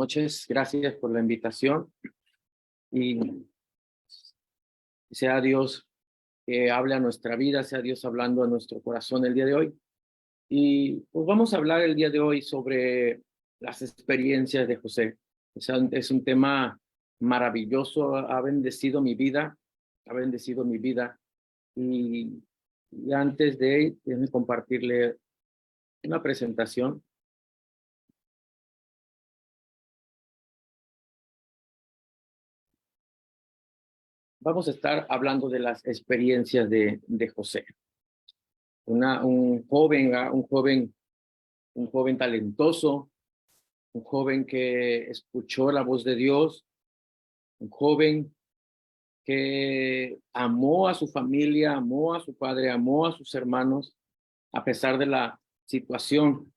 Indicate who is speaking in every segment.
Speaker 1: noches. Gracias por la invitación. Y sea Dios que hable a nuestra vida, sea Dios hablando a nuestro corazón el día de hoy. Y pues vamos a hablar el día de hoy sobre las experiencias de José. Es un tema maravilloso, ha bendecido mi vida, ha bendecido mi vida. Y antes de déjenme compartirle una presentación. Vamos a estar hablando de las experiencias de José. Un joven talentoso, un joven que escuchó la voz de Dios, un joven que amó a su familia, amó a su padre, amó a sus hermanos, a pesar de la situación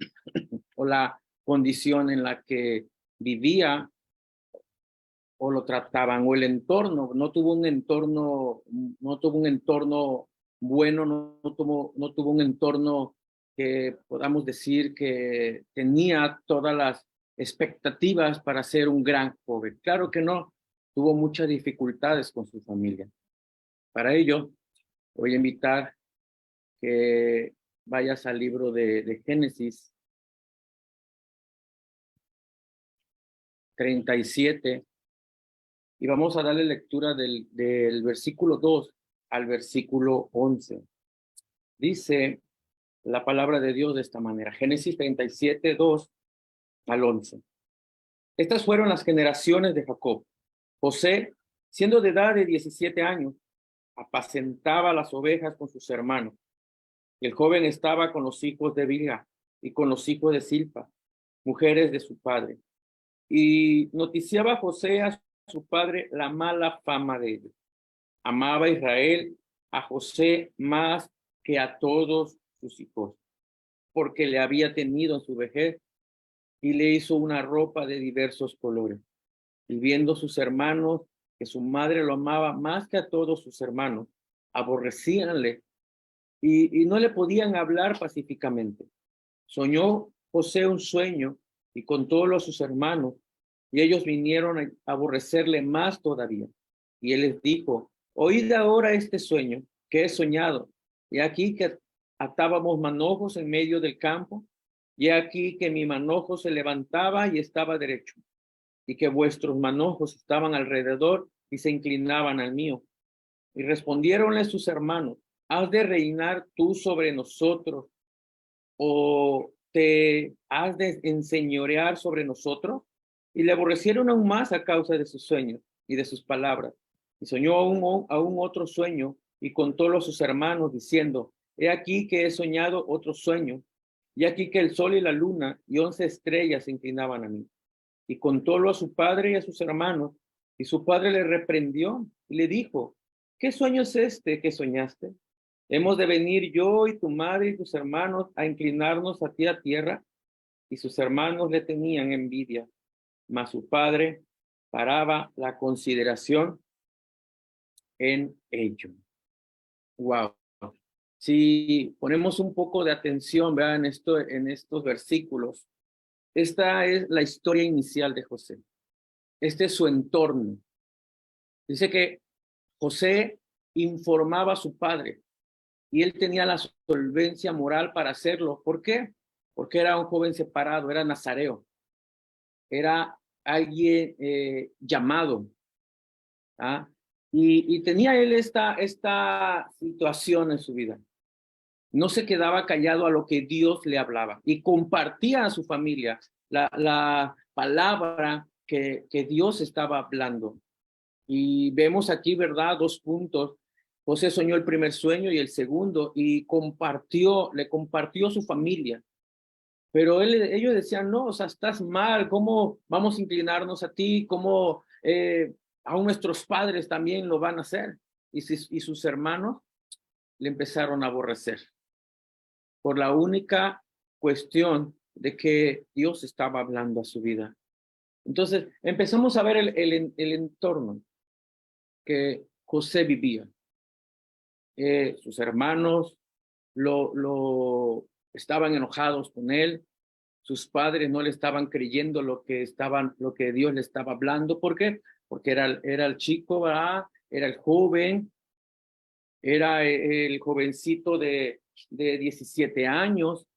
Speaker 1: o la condición en la que vivía o lo trataban, o el entorno. No tuvo un entorno bueno, no tuvo un entorno que podamos decir que tenía todas las expectativas para ser un gran joven. Claro que no, tuvo muchas dificultades con su familia. Para ello, voy a invitar que vayas al libro de Génesis 37, y vamos a darle lectura del versículo 2 al versículo 11. Dice la palabra de Dios de esta manera. Génesis 37, 2 al 11. Estas fueron las generaciones de Jacob. José, siendo de edad de 17 años, apacentaba las ovejas con sus hermanos. El joven estaba con los hijos de Bilha y con los hijos de Silpa, mujeres de su padre. Y noticiaba José a su padre la mala fama de ellos. Amaba a Israel a José más que a todos sus hijos, porque le había tenido en su vejez y le hizo una ropa de diversos colores. Y viendo sus hermanos que su madre lo amaba más que a todos sus hermanos, aborrecíanle y no le podían hablar pacíficamente. Soñó José un sueño y contólo a sus hermanos, y ellos vinieron a aborrecerle más todavía. Y él les dijo: oíd ahora este sueño que he soñado. Y aquí que atábamos manojos en medio del campo, y aquí que mi manojo se levantaba y estaba derecho, y que vuestros manojos estaban alrededor y se inclinaban al mío. Y respondiéronle sus hermanos: ¿has de reinar tú sobre nosotros, o te has de enseñorear sobre nosotros? Y le aborrecieron aún más a causa de sus sueños y de sus palabras. Y soñó aún otro sueño y contólo a sus hermanos, diciendo: he aquí que he soñado otro sueño, y aquí que el sol y la luna y 11 estrellas se inclinaban a mí. Y contólo a su padre y a sus hermanos, y su padre le reprendió y le dijo: ¿qué sueño es este que soñaste? ¿Hemos de venir yo y tu madre y tus hermanos a inclinarnos a ti a tierra? Y sus hermanos le tenían envidia, mas su padre paraba la consideración en ello. Wow. Si ponemos un poco de atención, vean esto en estos versículos, esta es la historia inicial de José. Este es su entorno. Dice que José informaba a su padre y él tenía la solvencia moral para hacerlo. ¿Por qué? Porque era un joven separado, era nazareo, era alguien llamado. ¿Ah? Y tenía él esta situación en su vida. No se quedaba callado a lo que Dios le hablaba y compartía a su familia la palabra que Dios estaba hablando. Y vemos aquí, ¿verdad?, dos puntos. José soñó el primer sueño y el segundo, y le compartió su familia. Pero ellos decían: no, o sea, estás mal, ¿cómo vamos a inclinarnos a ti? ¿Cómo aún nuestros padres también lo van a hacer? Y sus hermanos le empezaron a aborrecer por la única cuestión de que Dios estaba hablando a su vida. Entonces empezamos a ver el entorno que José vivía. Sus hermanos lo estaban enojados con él, Sus padres no le estaban creyendo lo que Dios le estaba hablando. ¿Por qué? Porque era el chico, ¿verdad? Era el joven, era el jovencito de 17 años,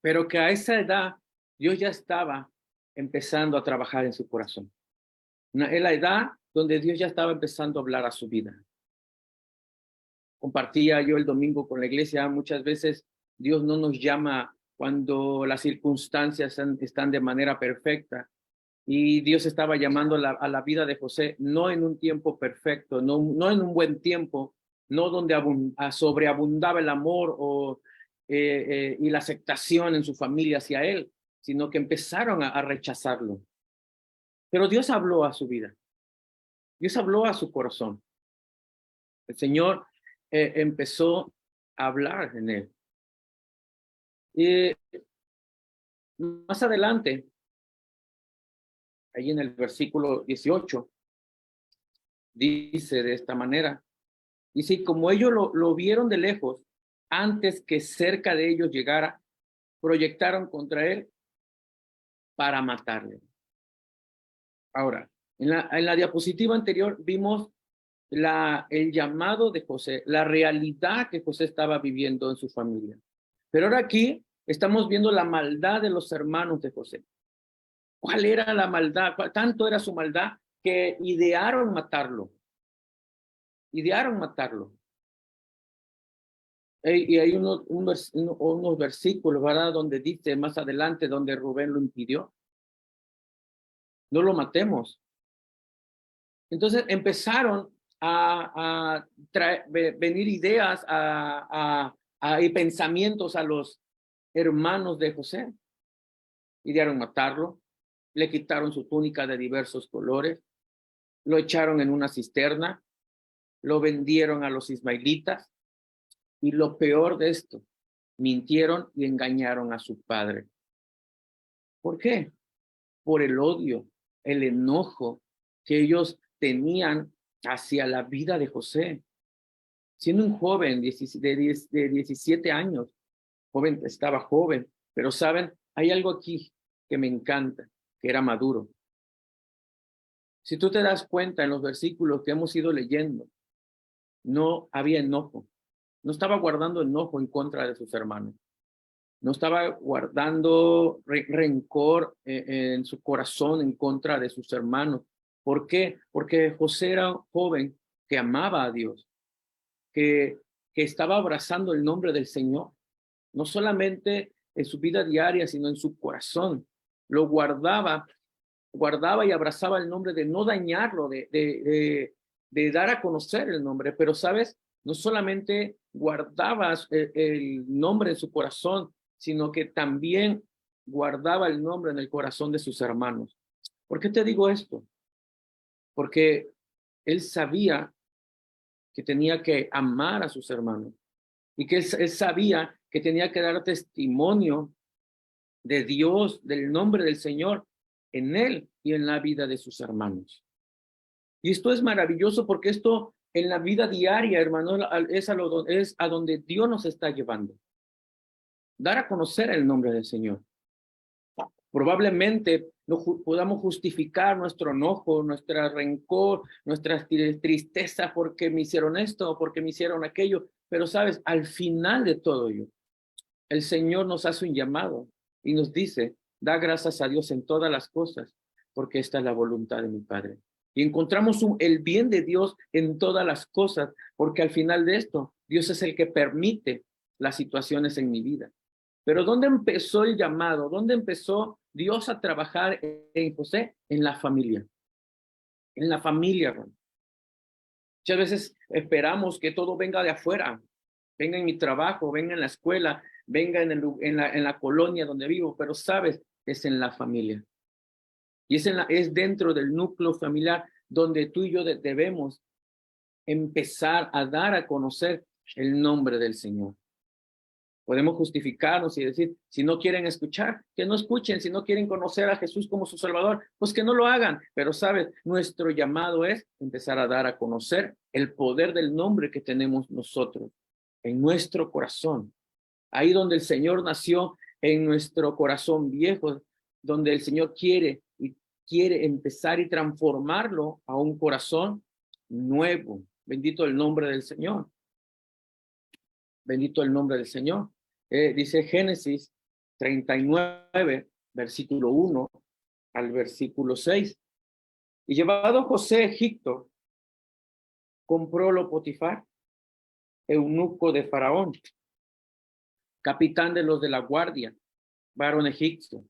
Speaker 1: pero que a esa edad Dios ya estaba empezando a trabajar en su corazón. Es la edad donde Dios ya estaba empezando a hablar a su vida. Compartía yo el domingo con la iglesia, muchas veces Dios no nos llama cuando las circunstancias están de manera perfecta. Y Dios estaba llamando a la vida de José, no en un tiempo perfecto, no en un buen tiempo, no donde sobreabundaba el amor y la aceptación en su familia hacia él, sino que empezaron a rechazarlo. Pero Dios habló a su vida, Dios habló a su corazón. El Señor empezó a hablar en él. Y más adelante, ahí en el versículo 18, dice de esta manera, dice, como ellos lo vieron de lejos, antes que cerca de ellos llegara, proyectaron contra él para matarle. Ahora, en la diapositiva anterior vimos el llamado de José, la realidad que José estaba viviendo en su familia. Pero ahora aquí estamos viendo la maldad de los hermanos de José. ¿Cuál era la maldad? Tanto era su maldad que idearon matarlo. Idearon matarlo. Y hay unos versículos, ¿verdad? Donde dice más adelante, donde Rubén lo impidió. No lo matemos. Entonces empezaron a venir ideas y pensamientos a los hermanos de José. Idearon matarlo, le quitaron su túnica de diversos colores, lo echaron en una cisterna, lo vendieron a los ismaelitas y lo peor de esto, mintieron y engañaron a su padre. ¿Por qué? Por el odio, el enojo que ellos tenían hacia la vida de José. Siendo un joven de 17 años, estaba joven, pero saben, hay algo aquí que me encanta, que era maduro. Si tú te das cuenta en los versículos que hemos ido leyendo, no había enojo, no estaba guardando enojo en contra de sus hermanos, no estaba guardando rencor en su corazón en contra de sus hermanos. ¿Por qué? Porque José era un joven que amaba a Dios, que estaba abrazando el nombre del Señor, no solamente en su vida diaria, sino en su corazón. Lo guardaba y abrazaba el nombre de no dañarlo, de dar a conocer el nombre. Pero, ¿sabes? No solamente guardaba el nombre en su corazón, sino que también guardaba el nombre en el corazón de sus hermanos. ¿Por qué te digo esto? Porque él sabía que tenía que amar a sus hermanos y que él sabía que tenía que dar testimonio de Dios, del nombre del Señor en él y en la vida de sus hermanos. Y esto es maravilloso porque esto en la vida diaria, hermanos, es a donde Dios nos está llevando. Dar a conocer el nombre del Señor. Probablemente no podamos justificar nuestro enojo, nuestra rencor, nuestra tristeza porque me hicieron esto o porque me hicieron aquello. Pero sabes, al final de todo ello, el Señor nos hace un llamado y nos dice, da gracias a Dios en todas las cosas, porque esta es la voluntad de mi Padre. Y encontramos el bien de Dios en todas las cosas, porque al final de esto, Dios es el que permite las situaciones en mi vida. Pero ¿dónde empezó el llamado? ¿Dónde empezó Dios a trabajar en José? En la familia. En la familia, hermano. Muchas veces esperamos que todo venga de afuera, venga en mi trabajo, venga en la escuela, venga en la colonia donde vivo, pero sabes, es en la familia. Y es dentro del núcleo familiar donde tú y yo debemos empezar a dar a conocer el nombre del Señor. Podemos justificarnos y decir, si no quieren escuchar, que no escuchen, si no quieren conocer a Jesús como su Salvador, pues que no lo hagan. Pero sabes, nuestro llamado es empezar a dar a conocer el poder del nombre que tenemos nosotros en nuestro corazón. Ahí donde el Señor nació en nuestro corazón viejo, donde el Señor quiere empezar y transformarlo a un corazón nuevo. Bendito el nombre del Señor. Bendito el nombre del Señor. Dice Génesis 39, versículo 1 al versículo 6. Y llevado José a Egipto, comprólo Potifar, eunuco de Faraón, capitán de los de la guardia, varón egipcio,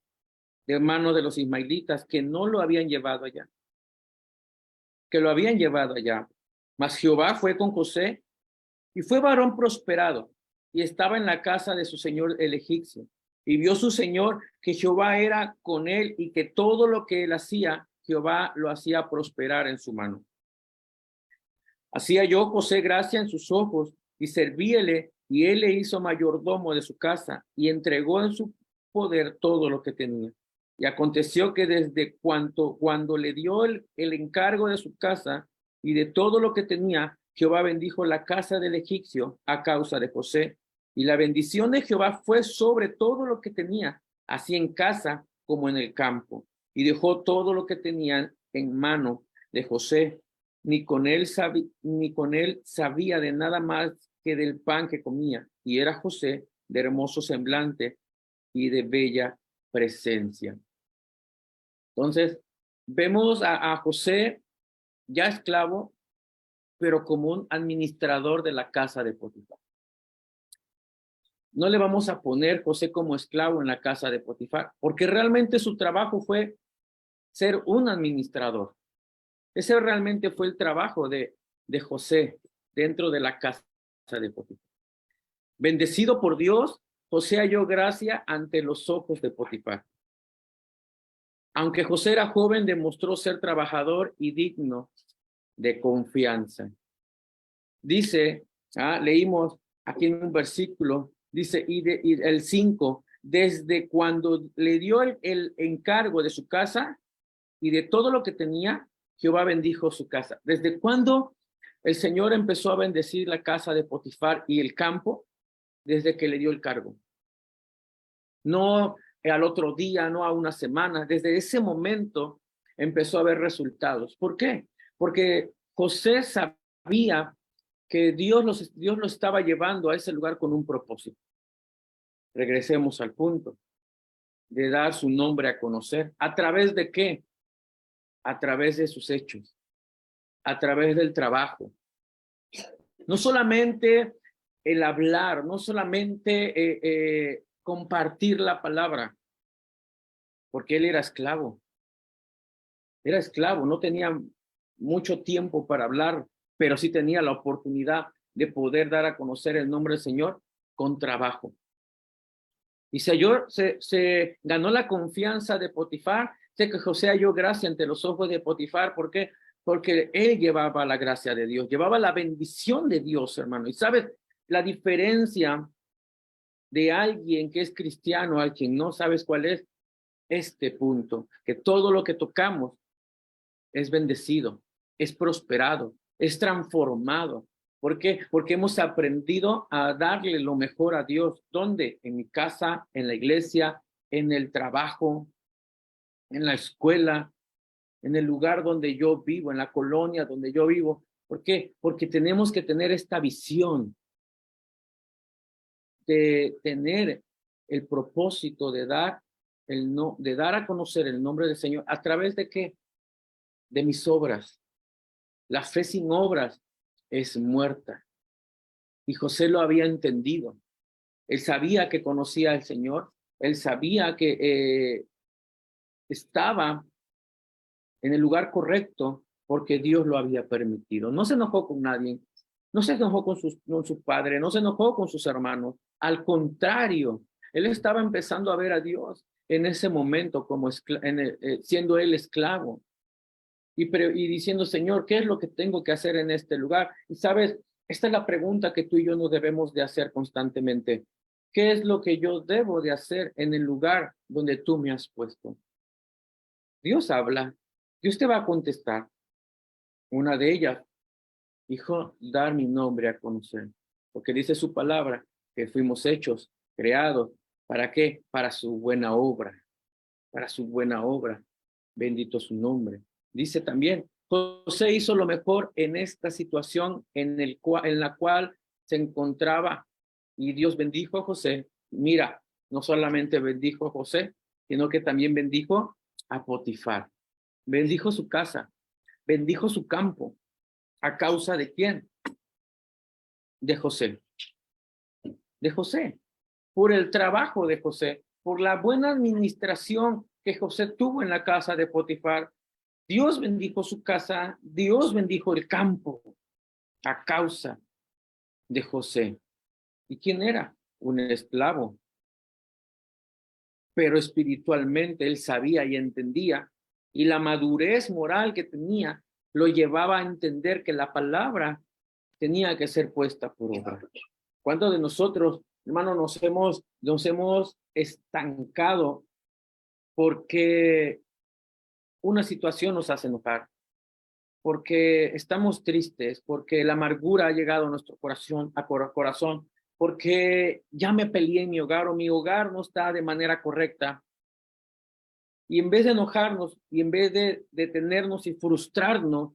Speaker 1: de mano de los ismaelitas, que no lo habían llevado allá, Mas Jehová fue con José, y fue varón prosperado, y estaba en la casa de su señor el egipcio. Y vio su señor que Jehová era con él, y que todo lo que él hacía, Jehová lo hacía prosperar en su mano. Hacía yo José gracia en sus ojos, y servíele, y él le hizo mayordomo de su casa, y entregó en su poder todo lo que tenía. Y aconteció que desde cuando le dio el encargo de su casa y de todo lo que tenía, Jehová bendijo la casa del egipcio a causa de José. Y la bendición de Jehová fue sobre todo lo que tenía, así en casa como en el campo. Y dejó todo lo que tenía en mano de José. Ni con él sabía de nada más que del pan que comía. Y era José de hermoso semblante y de bella presencia. Entonces, vemos a José ya esclavo, pero como un administrador de la casa de Potifar. No le vamos a poner José como esclavo en la casa de Potifar, porque realmente su trabajo fue ser un administrador. Ese realmente fue el trabajo de José dentro de la casa de Potifar. Bendecido por Dios, José halló gracia ante los ojos de Potifar. Aunque José era joven, demostró ser trabajador y digno de confianza. Dice, leímos aquí en un versículo, dice, y el 5, desde cuando le dio el encargo de su casa y de todo lo que tenía, Jehová bendijo su casa. ¿Desde cuándo el Señor empezó a bendecir la casa de Potifar y el campo? Desde que le dio el cargo. No al otro día, no a una semana. Desde ese momento empezó a haber resultados. ¿Por qué? Porque José sabía que Dios lo estaba llevando a ese lugar con un propósito. Regresemos al punto de dar su nombre a conocer. ¿A través de qué? A través de sus hechos, a través del trabajo. No solamente el hablar, no solamente compartir la palabra, porque él era esclavo, no tenía mucho tiempo para hablar, pero sí tenía la oportunidad de poder dar a conocer el nombre del Señor con trabajo. Y se ganó la confianza de Potifar. Sé que José halló gracia ante los ojos de Potifar. ¿Por qué? Porque él llevaba la gracia de Dios, llevaba la bendición de Dios, hermano. Y sabes, la diferencia de alguien que es cristiano a quien no sabes cuál es, este punto, que todo lo que tocamos es bendecido, es prosperado, es transformado. ¿Por qué? Porque hemos aprendido a darle lo mejor a Dios. ¿Dónde? En mi casa, en la iglesia, en el trabajo, en la escuela, en el lugar donde yo vivo, en la colonia donde yo vivo. ¿Por qué? Porque tenemos que tener esta visión de tener el propósito de dar a conocer el nombre del Señor. ¿A través de qué? De mis obras. La fe sin obras es muerta. Y José lo había entendido. Él sabía que conocía al Señor. Él sabía que estaba en el lugar correcto porque Dios lo había permitido. No se enojó con nadie. No se enojó con su padre. No se enojó con sus hermanos. Al contrario, él estaba empezando a ver a Dios en ese momento como siendo él esclavo. Y diciendo, Señor, ¿qué es lo que tengo que hacer en este lugar? Y sabes, esta es la pregunta que tú y yo nos debemos de hacer constantemente. ¿Qué es lo que yo debo de hacer en el lugar donde tú me has puesto? Dios habla, Dios te va a contestar. Una de ellas, hijo, dar mi nombre a conocer. Porque dice su palabra que fuimos hechos, creados ¿Para qué? Para su buena obra, para su buena obra. Bendito su nombre. Dice también, José hizo lo mejor en esta situación en la cual se encontraba, y Dios bendijo a José. Mira, no solamente bendijo a José, sino que también bendijo a Potifar. Bendijo su casa, bendijo su campo. ¿A causa de quién? De José. De José. Por el trabajo de José, por la buena administración que José tuvo en la casa de Potifar. Dios bendijo su casa, Dios bendijo el campo a causa de José. ¿Y quién era? Un esclavo. Pero espiritualmente él sabía y entendía, y la madurez moral que tenía lo llevaba a entender que la palabra tenía que ser puesta por obra. ¿Cuántos de nosotros, hermano, nos hemos estancado porque una situación nos hace enojar? Porque estamos tristes, porque la amargura ha llegado a nuestro corazón, porque ya me peleé en mi hogar o mi hogar no está de manera correcta. Y en vez de enojarnos y en vez de detenernos y frustrarnos,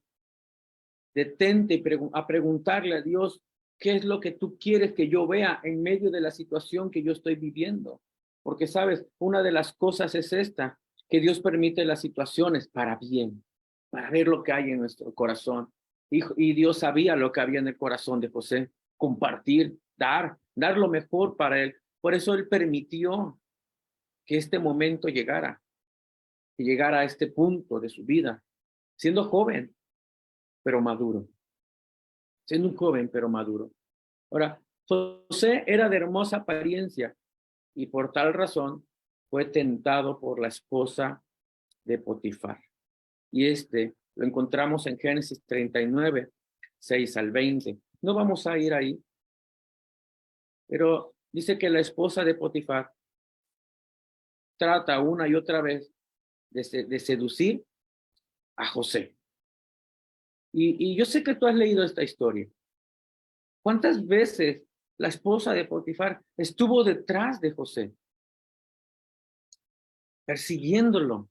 Speaker 1: detente a preguntarle a Dios, ¿qué es lo que tú quieres que yo vea en medio de la situación que yo estoy viviendo? Porque, sabes, una de las cosas es esta, que Dios permite las situaciones para bien, para ver lo que hay en nuestro corazón. Y Dios sabía lo que había en el corazón de José, compartir, dar lo mejor para él. Por eso él permitió que este momento llegara, que llegara a este punto de su vida, siendo joven, pero maduro. Siendo un joven, pero maduro. Ahora, José era de hermosa apariencia y por tal razón fue tentado por la esposa de Potifar. Y lo encontramos en Génesis 39, 6 al 20. No vamos a ir ahí, pero dice que la esposa de Potifar trata una y otra vez de seducir a José. Y yo sé que tú has leído esta historia. ¿Cuántas veces la esposa de Potifar estuvo detrás de José, persiguiéndolo?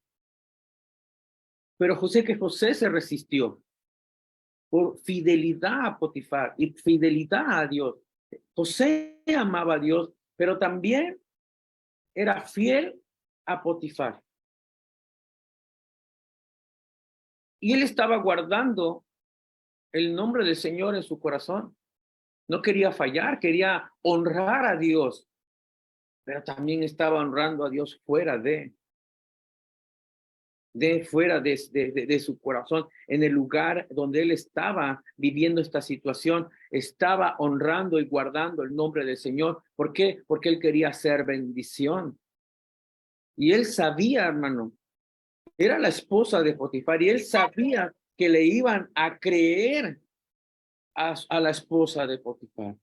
Speaker 1: Pero José se resistió por fidelidad a Potifar y fidelidad a Dios. José amaba a Dios, pero también era fiel a Potifar. Y él estaba guardando el nombre del Señor en su corazón. No quería fallar, quería honrar a Dios, pero también estaba honrando a Dios fuera de su corazón, en el lugar donde él estaba viviendo esta situación, estaba honrando y guardando el nombre del Señor. ¿Por qué? Porque él quería hacer bendición. Y él sabía, hermano, era la esposa de Potifar, y él sabía que le iban a creer a la esposa de Potifar.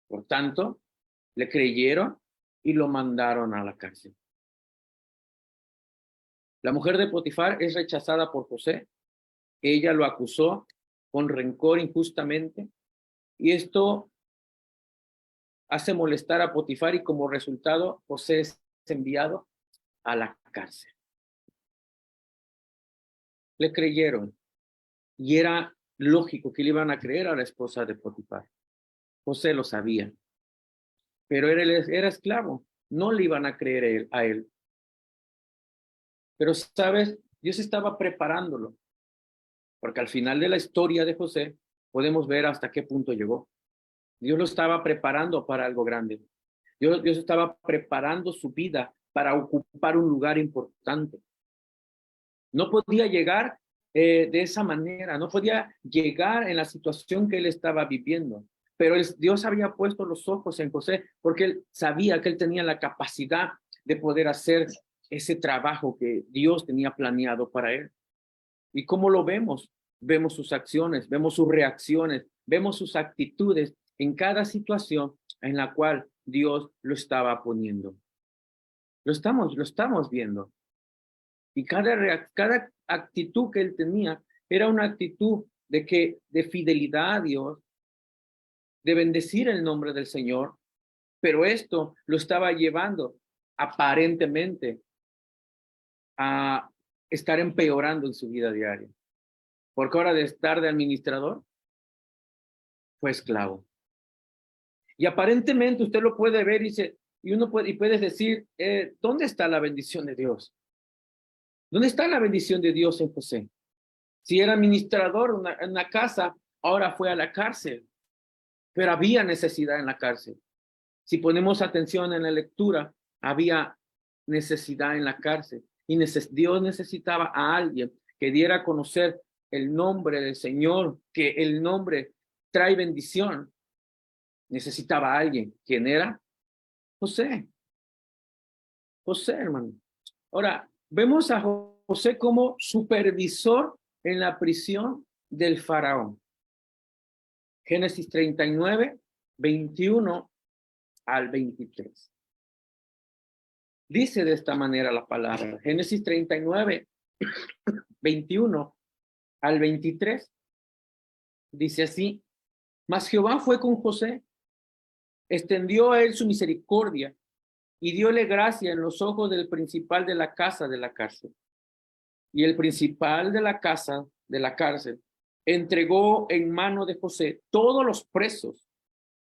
Speaker 1: Por tanto, le creyeron y lo mandaron a la cárcel. La mujer de Potifar es rechazada por José. Ella lo acusó con rencor injustamente, y esto hace molestar a Potifar, y como resultado José es enviado a la cárcel. Le creyeron y era lógico que le iban a creer a la esposa de Potifar. José lo sabía, pero era esclavo, no le iban a creer a él. Pero, ¿sabes? Dios estaba preparándolo, porque al final de la historia de José podemos ver hasta qué punto llegó. Dios lo estaba preparando para algo grande. Dios estaba preparando su vida para ocupar un lugar importante. No podía llegar de esa manera, no podía llegar en la situación que él estaba viviendo. Pero Dios había puesto los ojos en José porque él sabía que él tenía la capacidad de poder hacer ese trabajo que Dios tenía planeado para él. ¿Y cómo lo vemos? Vemos sus acciones, vemos sus reacciones, vemos sus actitudes en cada situación en la cual Dios lo estaba poniendo. Lo estamos viendo. Y cada actitud que él tenía era una actitud de fidelidad a Dios, de bendecir el nombre del Señor, pero esto lo estaba llevando aparentemente a estar empeorando en su vida diaria. Porque ahora de estar de administrador, fue esclavo. Y aparentemente usted lo puede ver y puede decir, ¿dónde está la bendición de Dios? ¿Dónde está la bendición de Dios en José? Si era administrador en una casa, ahora fue a la cárcel, pero había necesidad en la cárcel. Si ponemos atención en la lectura, había necesidad en la cárcel y Dios necesitaba a alguien que diera a conocer el nombre del Señor, que el nombre trae bendición. Necesitaba a alguien. ¿Quién era? José. José, hermano. Ahora, vemos a José como supervisor en la prisión del faraón. Génesis 39, 21 al 23. Dice de esta manera la palabra. Génesis 39, 21 al 23. Dice así: Mas Jehová fue con José, extendió a él su misericordia y dióle gracia en los ojos del principal de la casa de la cárcel. Y el principal de la casa de la cárcel entregó en mano de José todos los presos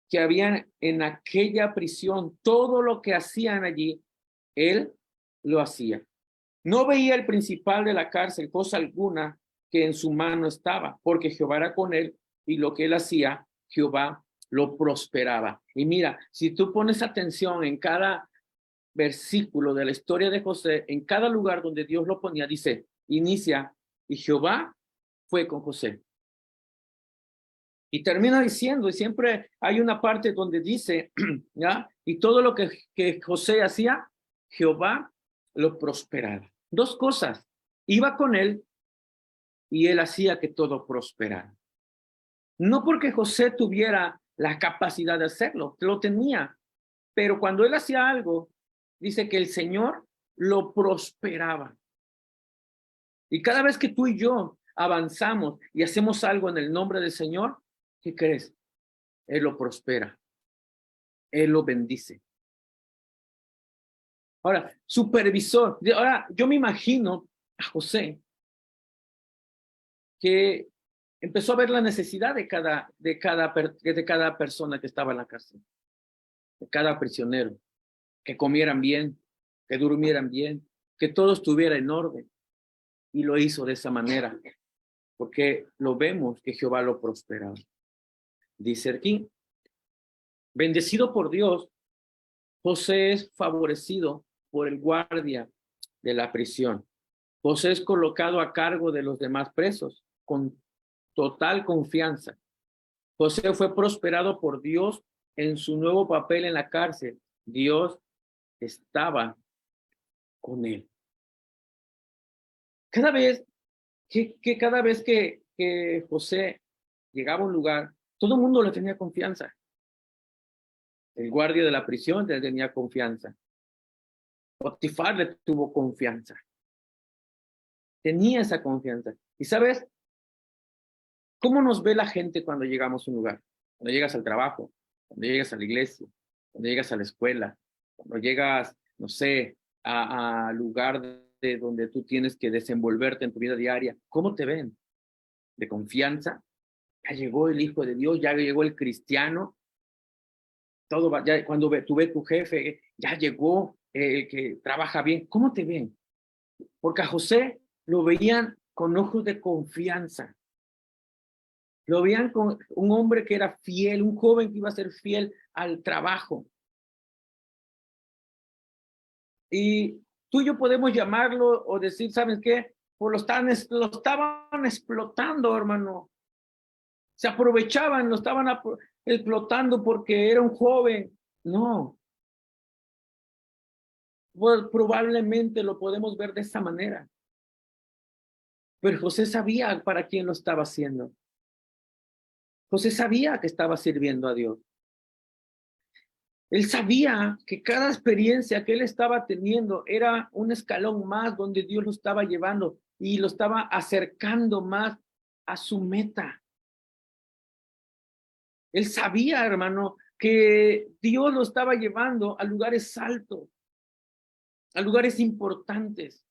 Speaker 1: que habían en aquella prisión, todo lo que hacían allí, él lo hacía. No veía el principal de la cárcel cosa alguna que en su mano estaba, porque Jehová era con él y lo que él hacía, Jehová lo prosperaba. Y mira, si tú pones atención en cada versículo de la historia de José, en cada lugar donde Dios lo ponía, dice, inicia, y Jehová fue con José. Y termina diciendo, y siempre hay una parte donde dice, ¿ya? Y todo lo que José hacía, Jehová lo prosperaba. Dos cosas, iba con él y él hacía que todo prosperara. No porque José tuviera la capacidad de hacerlo, lo tenía, pero cuando él hacía algo, dice que el Señor lo prosperaba. Y cada vez que tú y yo avanzamos y hacemos algo en el nombre del Señor, ¿qué crees? Él lo prospera. Él lo bendice. Ahora, supervisor. Ahora, yo me imagino a José que empezó a ver la necesidad de cada persona que estaba en la cárcel, de cada prisionero, que comieran bien, que durmieran bien, que todo estuviera en orden. Y lo hizo de esa manera, porque lo vemos que Jehová lo prosperaba. Dice aquí, bendecido por Dios, José es favorecido por el guardia de la prisión. José es colocado a cargo de los demás presos con total confianza. José fue prosperado por Dios en su nuevo papel en la cárcel. Dios estaba con él. Cada vez que José llegaba a un lugar, todo el mundo le tenía confianza. El guardia de la prisión le tenía confianza. Potifar le tuvo confianza. Tenía esa confianza. ¿Y sabes cómo nos ve la gente cuando llegamos a un lugar? Cuando llegas al trabajo, cuando llegas a la iglesia, cuando llegas a la escuela, cuando llegas, no sé, a lugar de donde tú tienes que desenvolverte en tu vida diaria. ¿Cómo te ven? ¿De confianza? Ya llegó el Hijo de Dios, ya llegó el cristiano. Todo va, ya cuando tú ves tu jefe, ya llegó el que trabaja bien. ¿Cómo te ven? Porque a José lo veían con ojos de confianza. Lo veían con un hombre que era fiel, un joven que iba a ser fiel al trabajo. Y tú y yo podemos llamarlo o decir, ¿sabes qué? Pues lo estaban explotando, hermano. Se aprovechaban, lo estaban explotando porque era un joven. No. Pues probablemente lo podemos ver de esa manera. Pero José sabía para quién lo estaba haciendo. José sabía que estaba sirviendo a Dios. Él sabía que cada experiencia que él estaba teniendo era un escalón más donde Dios lo estaba llevando y lo estaba acercando más a su meta. Él sabía, hermano, que Dios lo estaba llevando a lugares altos. a lugares importantes.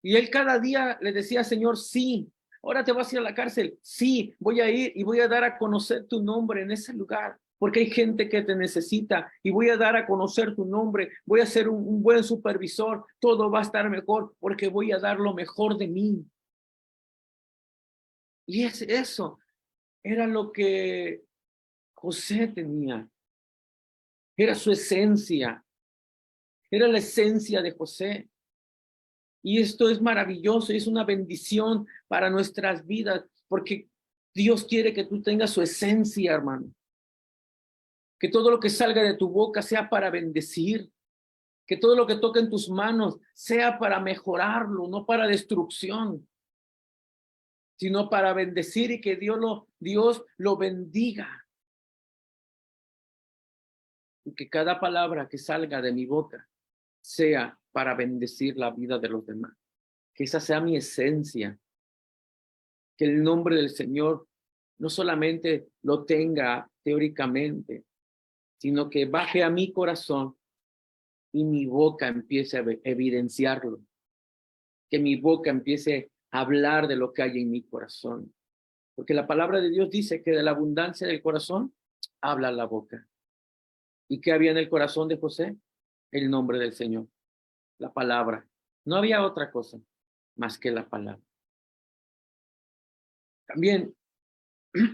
Speaker 1: Y él cada día le decía, Señor, sí, ahora te vas a ir a la cárcel. Sí, voy a ir y voy a dar a conocer tu nombre en ese lugar, porque hay gente que te necesita y voy a dar a conocer tu nombre. Voy a ser un buen supervisor. Todo va a estar mejor porque voy a dar lo mejor de mí. Y eso era lo que José tenía. Era su esencia. Era la esencia de José. Y esto es maravilloso, es una bendición para nuestras vidas, porque Dios quiere que tú tengas su esencia, hermano. Que todo lo que salga de tu boca sea para bendecir. Que todo lo que toque en tus manos sea para mejorarlo, no para destrucción, sino para bendecir y que Dios lo bendiga. Y que cada palabra que salga de mi boca sea para bendecir la vida de los demás. Que esa sea mi esencia. Que el nombre del Señor no solamente lo tenga teóricamente, sino que baje a mi corazón y mi boca empiece a evidenciarlo. Que mi boca empiece a hablar de lo que hay en mi corazón. Porque la palabra de Dios dice que de la abundancia del corazón habla la boca. ¿Y qué había en el corazón de José? El nombre del Señor, la palabra. No había otra cosa más que la palabra. También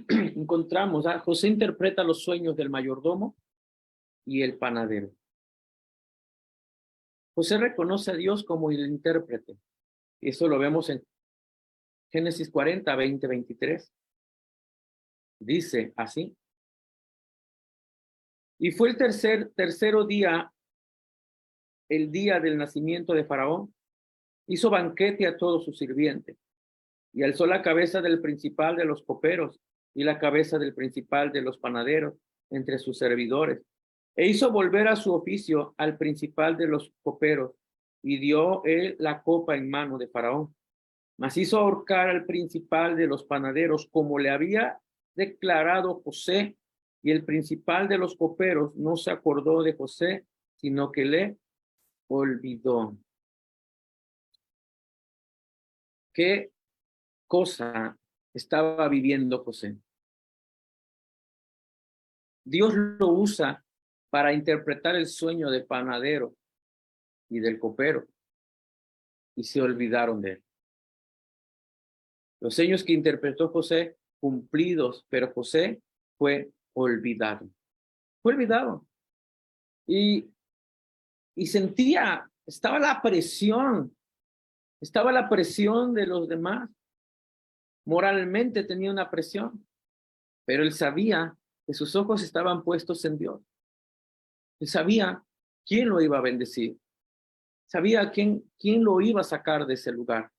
Speaker 1: encontramos, José interpreta los sueños del mayordomo y el panadero. José reconoce a Dios como el intérprete. Y eso lo vemos en Génesis 40, 20, 23. Dice así. Y fue el tercero día, el día del nacimiento de Faraón. Hizo banquete a todos sus sirvientes y alzó la cabeza del principal de los coperos y la cabeza del principal de los panaderos entre sus servidores. E hizo volver a su oficio al principal de los coperos y dio él la copa en mano de Faraón. Mas hizo ahorcar al principal de los panaderos como le había declarado José, y el principal de los coperos no se acordó de José, sino que le olvidó. ¿Qué cosa estaba viviendo José? Dios lo usa para interpretar el sueño del panadero y del copero, y se olvidaron de él. Los sueños que interpretó José, cumplidos, pero José fue olvidado. Fue olvidado. Y estaba la presión de los demás. Moralmente tenía una presión, pero él sabía que sus ojos estaban puestos en Dios. Él sabía quién lo iba a bendecir. Sabía quién lo iba a sacar de ese lugar.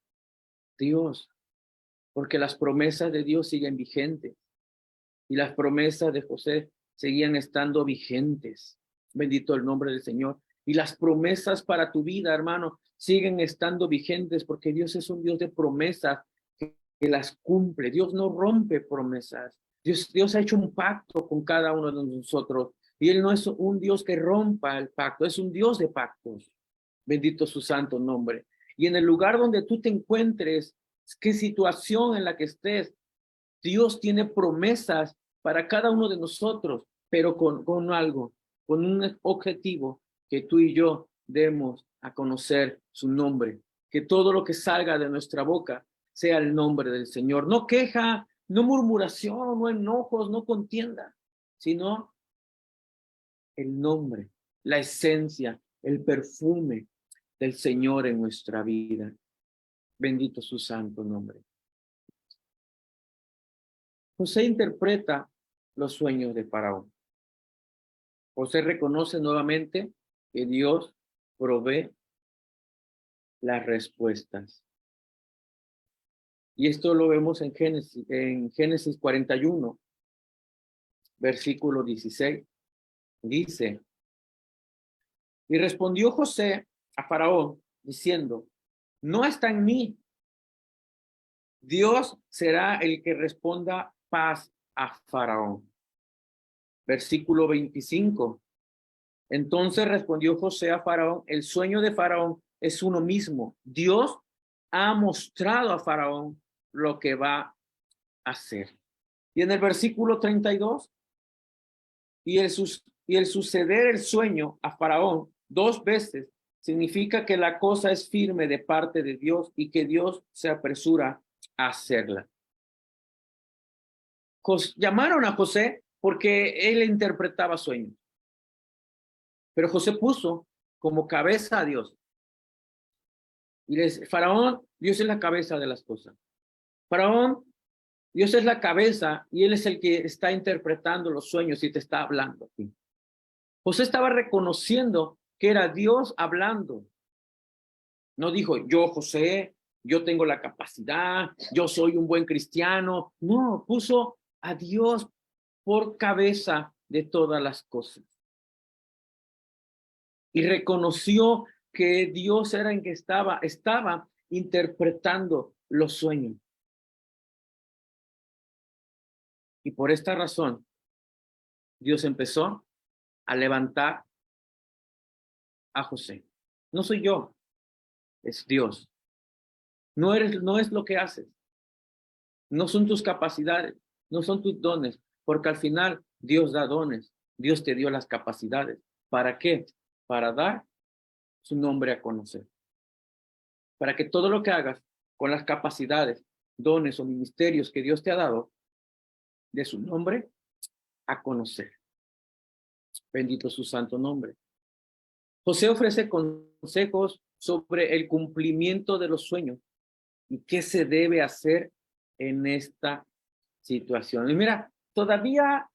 Speaker 1: Dios, porque las promesas de Dios siguen vigentes y las promesas de José seguían estando vigentes. Bendito el nombre del Señor. Y las promesas para tu vida, hermano, siguen estando vigentes porque Dios es un Dios de promesas que las cumple. Dios no rompe promesas. Dios ha hecho un pacto con cada uno de nosotros y Él no es un Dios que rompa el pacto, es un Dios de pactos. Bendito su santo nombre. Y en el lugar donde tú te encuentres, qué situación en la que estés, Dios tiene promesas para cada uno de nosotros, pero con algo, con un objetivo, que tú y yo demos a conocer su nombre, que todo lo que salga de nuestra boca sea el nombre del Señor. No queja, no murmuración, no enojos, no contienda, sino el nombre, la esencia, el perfume del Señor en nuestra vida. Bendito su santo nombre. José interpreta los sueños de Faraón. José reconoce nuevamente que Dios provee las respuestas. Y esto lo vemos en Génesis 41, versículo 16. Dice, y respondió José a Faraón diciendo, no está en mí. Dios será el que responda paz a Faraón. Versículo 25. Entonces respondió José a Faraón, el sueño de Faraón es uno mismo. Dios ha mostrado a Faraón lo que va a hacer. Y en el versículo 32, y el suceder el sueño a Faraón 2 veces significa que la cosa es firme de parte de Dios y que Dios se apresura a hacerla. Llamaron a José porque él interpretaba sueños. Pero José puso como cabeza a Dios. Y Faraón, Dios es la cabeza de las cosas. Faraón, Dios es la cabeza y él es el que está interpretando los sueños y te está hablando aquí. José estaba reconociendo que era Dios hablando. No dijo, yo, José, yo tengo la capacidad, yo soy un buen cristiano. No, puso a Dios por cabeza de todas las cosas. Y reconoció que Dios era en que estaba interpretando los sueños. Y por esta razón, Dios empezó a levantar a José. No soy yo, es Dios. No es lo que haces. No son tus capacidades, no son tus dones, porque al final Dios da dones. Dios te dio las capacidades. ¿Para qué? Para dar su nombre a conocer. Para que todo lo que hagas con las capacidades, dones o ministerios que Dios te ha dado, de su nombre a conocer. Bendito su santo nombre. José ofrece consejos sobre el cumplimiento de los sueños y qué se debe hacer en esta situación. Y mira, todavía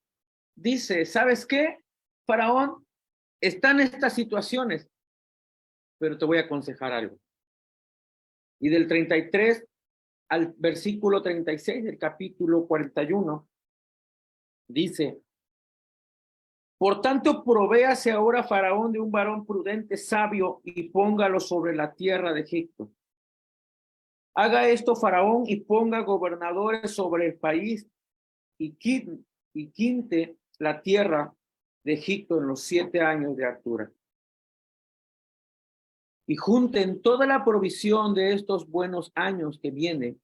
Speaker 1: dice, ¿sabes qué? Faraón está en estas situaciones, pero te voy a aconsejar algo. Y del 33 al versículo 36 del capítulo 41, dice, por tanto, provéase ahora Faraón de un varón prudente, sabio, y póngalo sobre la tierra de Egipto. Haga esto Faraón y ponga gobernadores sobre el país y quinte la tierra de Egipto en los 7 años de altura. Y junten toda la provisión de estos buenos años que vienen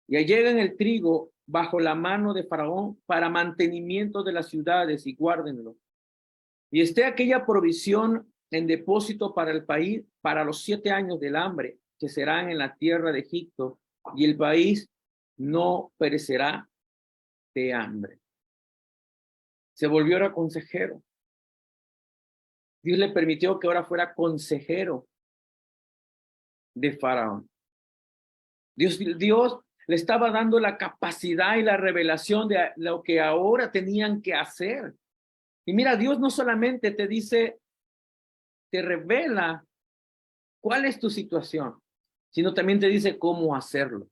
Speaker 1: y alleguen el trigo bajo la mano de Faraón para mantenimiento de las ciudades y guárdenlo. Y esté aquella provisión en depósito para el país para los 7 años del hambre que serán en la tierra de Egipto, y el país no perecerá de hambre. Se volvió ahora consejero. Dios le permitió que ahora fuera consejero de Faraón. Dios le estaba dando la capacidad y la revelación de lo que ahora tenían que hacer. Y mira, Dios no solamente te dice, te revela cuál es tu situación, sino también te dice cómo hacerlo.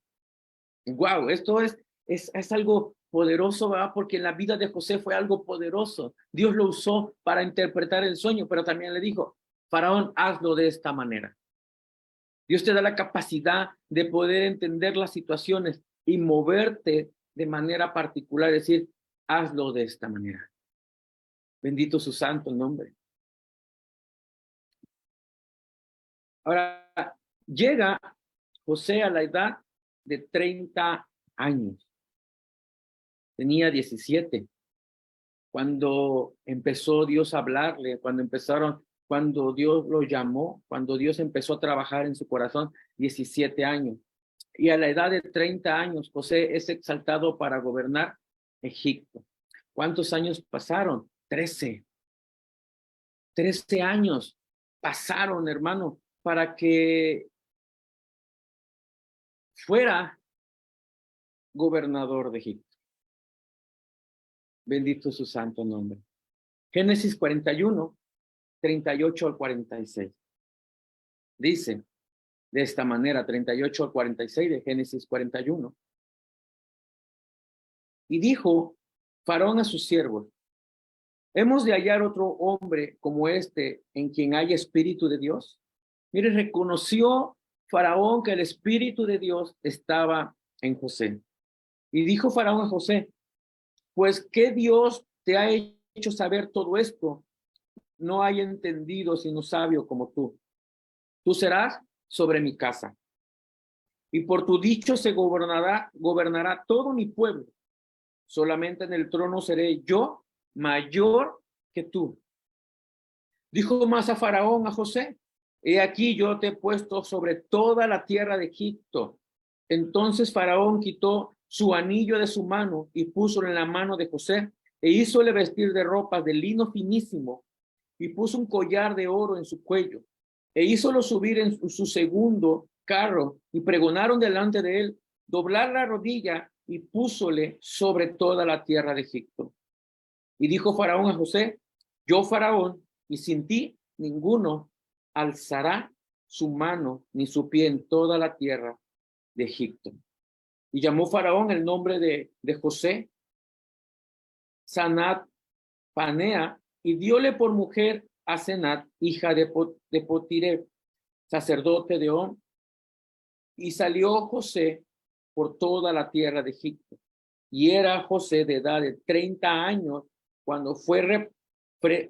Speaker 1: Wow, esto es algo poderoso, ¿verdad? Porque en la vida de José fue algo poderoso. Dios lo usó para interpretar el sueño, pero también le dijo, Faraón, hazlo de esta manera. Dios te da la capacidad de poder entender las situaciones y moverte de manera particular, es decir, hazlo de esta manera. Bendito su santo nombre. Ahora, llega José a la edad de 30 años. Tenía 17. Cuando empezó Dios a hablarle, cuando Dios lo llamó, cuando Dios empezó a trabajar en su corazón, 17 años. Y a la edad de 30 años, José es exaltado para gobernar Egipto. ¿Cuántos años pasaron? 13. 13 años pasaron, hermano, para que fuera gobernador de Egipto. Bendito su santo nombre. Génesis 41, 38 al 46. Dice de esta manera, 38 al 46 de Génesis 41. Y dijo Faraón a sus siervos, ¿hemos de hallar otro hombre como este en quien haya espíritu de Dios? Mire, reconoció Faraón que el espíritu de Dios estaba en José. Y dijo Faraón a José, pues ¿qué Dios te ha hecho saber todo esto? no hay entendido sino sabio como tú. Tú serás sobre mi casa. Y por tu dicho se gobernará todo mi pueblo. Solamente en el trono seré yo mayor que tú. Dijo más a Faraón, a José: he aquí yo te he puesto sobre toda la tierra de Egipto. Entonces Faraón quitó su anillo de su mano y púsolo en la mano de José, e hízole vestir de ropas de lino finísimo, y puso un collar de oro en su cuello, e hízolo subir en su segundo carro, y pregonaron delante de él doblar la rodilla, y púsole sobre toda la tierra de Egipto. Y dijo Faraón a José: yo Faraón, y sin ti ninguno alzará su mano ni su pie en toda la tierra de Egipto. Y llamó Faraón el nombre de José Sanat Panea, y diole por mujer a Senat, hija de Potire, sacerdote de On. Y salió José por toda la tierra de Egipto. Y era José de edad de 30 años cuando fue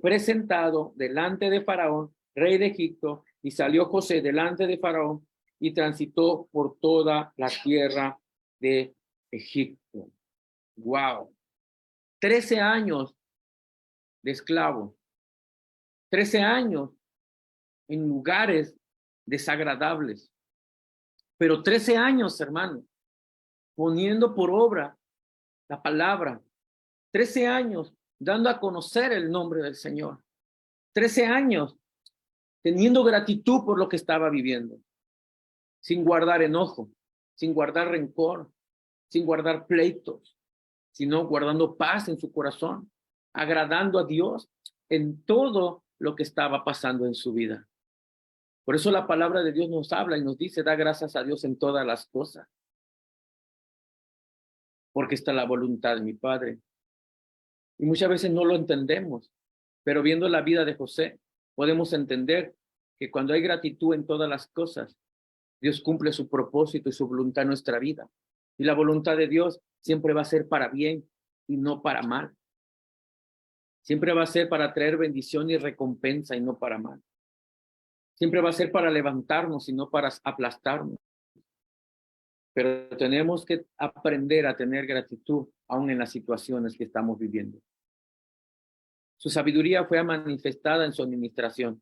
Speaker 1: presentado delante de Faraón, rey de Egipto, y salió José delante de Faraón y transitó por toda la tierra de Egipto. Wow. 13 años de esclavo. 13 años en lugares desagradables. Pero 13 años, hermano, poniendo por obra la palabra. 13 años dando a conocer el nombre del Señor. 13 años teniendo gratitud por lo que estaba viviendo, sin guardar enojo, sin guardar rencor, sin guardar pleitos, sino guardando paz en su corazón, agradando a Dios en todo lo que estaba pasando en su vida. Por eso la palabra de Dios nos habla y nos dice: da gracias a Dios en todas las cosas, porque está la voluntad de mi Padre. Y muchas veces no lo entendemos, pero viendo la vida de José, podemos entender que cuando hay gratitud en todas las cosas, Dios cumple su propósito y su voluntad en nuestra vida. Y la voluntad de Dios siempre va a ser para bien y no para mal. Siempre va a ser para traer bendición y recompensa y no para mal. Siempre va a ser para levantarnos y no para aplastarnos. Pero tenemos que aprender a tener gratitud aún en las situaciones que estamos viviendo. Su sabiduría fue manifestada en su administración.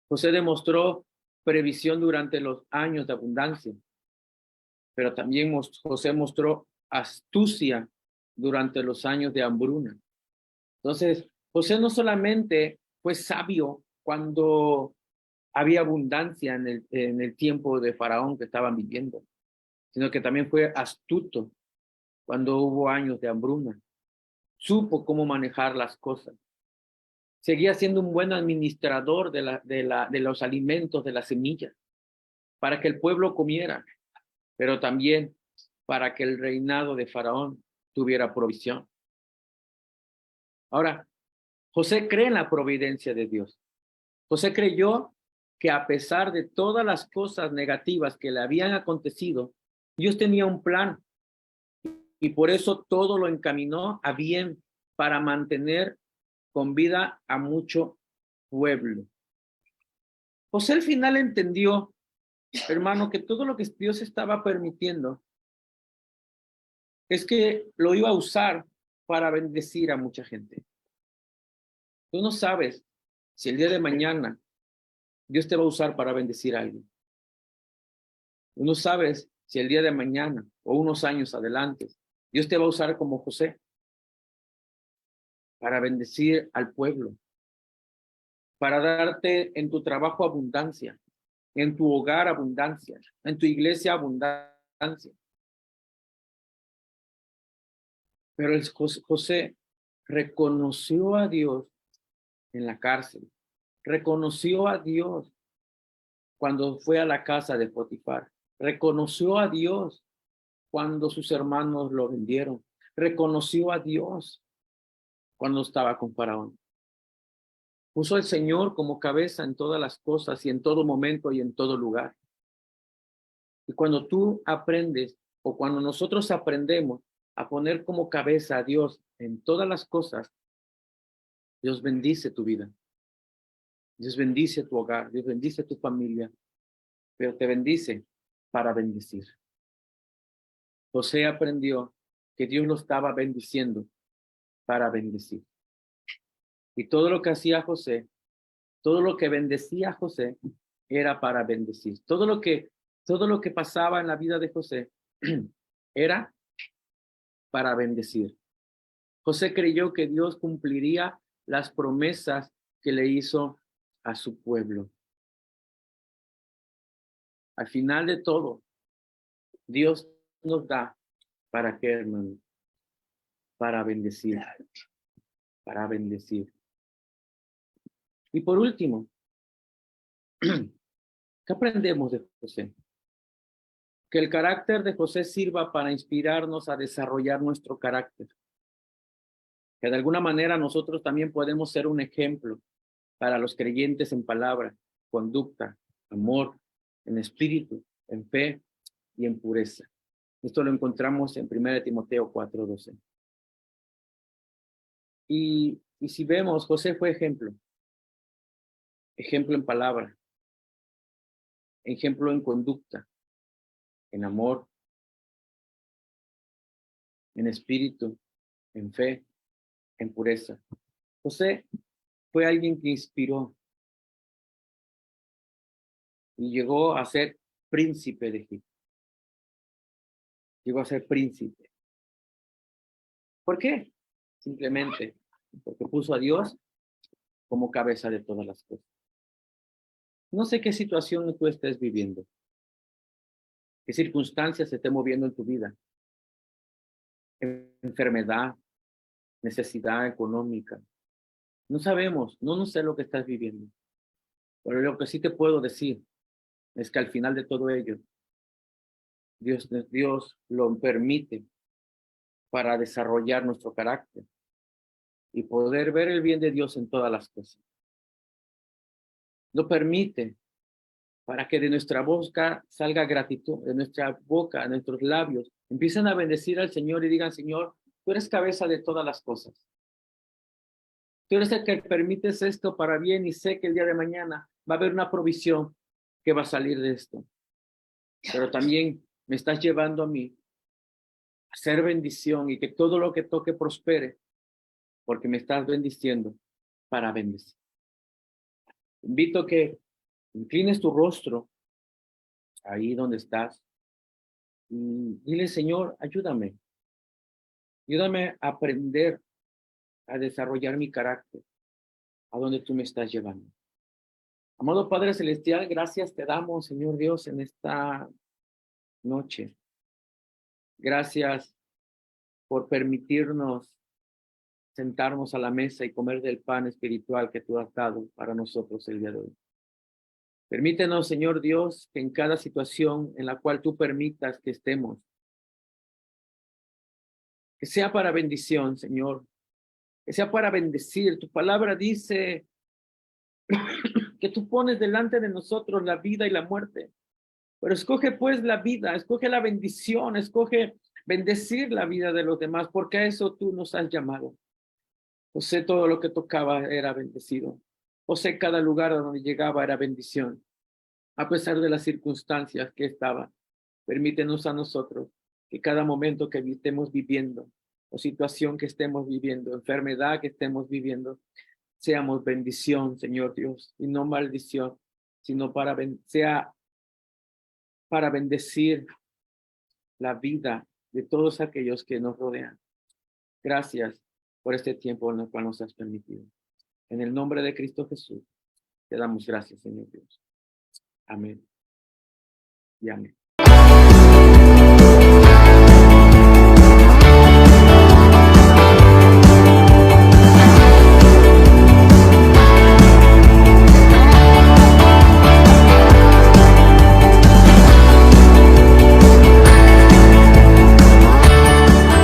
Speaker 1: José demostró previsión durante los años de abundancia, pero también José mostró astucia durante los años de hambruna. Entonces, José no solamente fue sabio cuando había abundancia en el tiempo de Faraón que estaban viviendo, sino que también fue astuto cuando hubo años de hambruna. Supo cómo manejar las cosas. Seguía siendo un buen administrador de los alimentos, de las semillas, para que el pueblo comiera, pero también para que el reinado de Faraón tuviera provisión. Ahora, José cree en la providencia de Dios. José creyó que a pesar de todas las cosas negativas que le habían acontecido, Dios tenía un plan y por eso todo lo encaminó a bien para mantener con vida a mucho pueblo. José al final entendió, hermano, que todo lo que Dios estaba permitiendo es que lo iba a usar para bendecir a mucha gente. Tú no sabes si el día de mañana Dios te va a usar para bendecir a alguien. Tú no sabes si el día de mañana o unos años adelante Dios te va a usar como José para bendecir al pueblo, para darte en tu trabajo abundancia, en tu hogar abundancia, en tu iglesia abundancia. Pero José reconoció a Dios en la cárcel, reconoció a Dios cuando fue a la casa de Potifar, reconoció a Dios cuando sus hermanos lo vendieron, reconoció a Dios cuando estaba con Faraón. Puso al Señor como cabeza en todas las cosas y en todo momento y en todo lugar. Y cuando tú aprendes, o cuando nosotros aprendemos a poner como cabeza a Dios en todas las cosas, Dios bendice tu vida. Dios bendice tu hogar, Dios bendice tu familia, pero te bendice para bendecir. José aprendió que Dios lo estaba bendiciendo para bendecir. Y todo lo que hacía José, todo lo que bendecía José, era para bendecir. Todo lo que pasaba en la vida de José era para bendecir. José creyó que Dios cumpliría las promesas que le hizo a su pueblo. Al final de todo, Dios nos da, ¿para qué, hermano? Para bendecir, para bendecir. Y por último, ¿qué aprendemos de José? Que el carácter de José sirva para inspirarnos a desarrollar nuestro carácter. Que de alguna manera nosotros también podemos ser un ejemplo para los creyentes en palabra, conducta, amor, en espíritu, en fe y en pureza. Esto lo encontramos en 1 Timoteo 4:12. Y si vemos, José fue ejemplo en palabra, ejemplo en conducta, en amor, en espíritu, en fe, en pureza. José fue alguien que inspiró y llegó a ser príncipe de Egipto. Llegó a ser príncipe. ¿Por qué? Simplemente porque puso a Dios como cabeza de todas las cosas. No sé qué situación tú estés viviendo, qué circunstancias se esté moviendo en tu vida. Enfermedad, necesidad económica. No sabemos, no sé lo que estás viviendo. Pero lo que sí te puedo decir es que al final de todo ello, Dios lo permite para desarrollar nuestro carácter y poder ver el bien de Dios en todas las cosas. Lo permite para que de nuestra boca salga gratitud, de nuestra boca, de nuestros labios, empiecen a bendecir al Señor y digan, Señor, tú eres cabeza de todas las cosas. Tú eres el que permites esto para bien y sé que el día de mañana va a haber una provisión que va a salir de esto. Pero también me estás llevando a mí a ser bendición y que todo lo que toque prospere, porque me estás bendiciendo para bendecir. Te invito a que inclines tu rostro ahí donde estás y dile, Señor, ayúdame. Ayúdame a aprender a desarrollar mi carácter, a donde tú me estás llevando. Amado Padre Celestial, gracias te damos, Señor Dios, en esta noche. Gracias por permitirnos sentarnos a la mesa y comer del pan espiritual que tú has dado para nosotros el día de hoy. Permítenos, Señor Dios, que en cada situación en la cual tú permitas que estemos, que sea para bendición, Señor, que sea para bendecir. Tu palabra dice que tú pones delante de nosotros la vida y la muerte. Pero escoge pues la vida, escoge la bendición, escoge bendecir la vida de los demás, porque a eso tú nos has llamado. José todo lo que tocaba era bendecido. José cada lugar a donde llegaba era bendición. A pesar de las circunstancias que estaba, permítenos a nosotros que cada momento que estemos viviendo o situación que estemos viviendo, enfermedad que estemos viviendo, seamos bendición, Señor Dios, y no maldición, sino sea para bendecir la vida de todos aquellos que nos rodean. Gracias por este tiempo en el cual nos has permitido. En el nombre de Cristo Jesús, te damos gracias, Señor Dios. Amén y amén.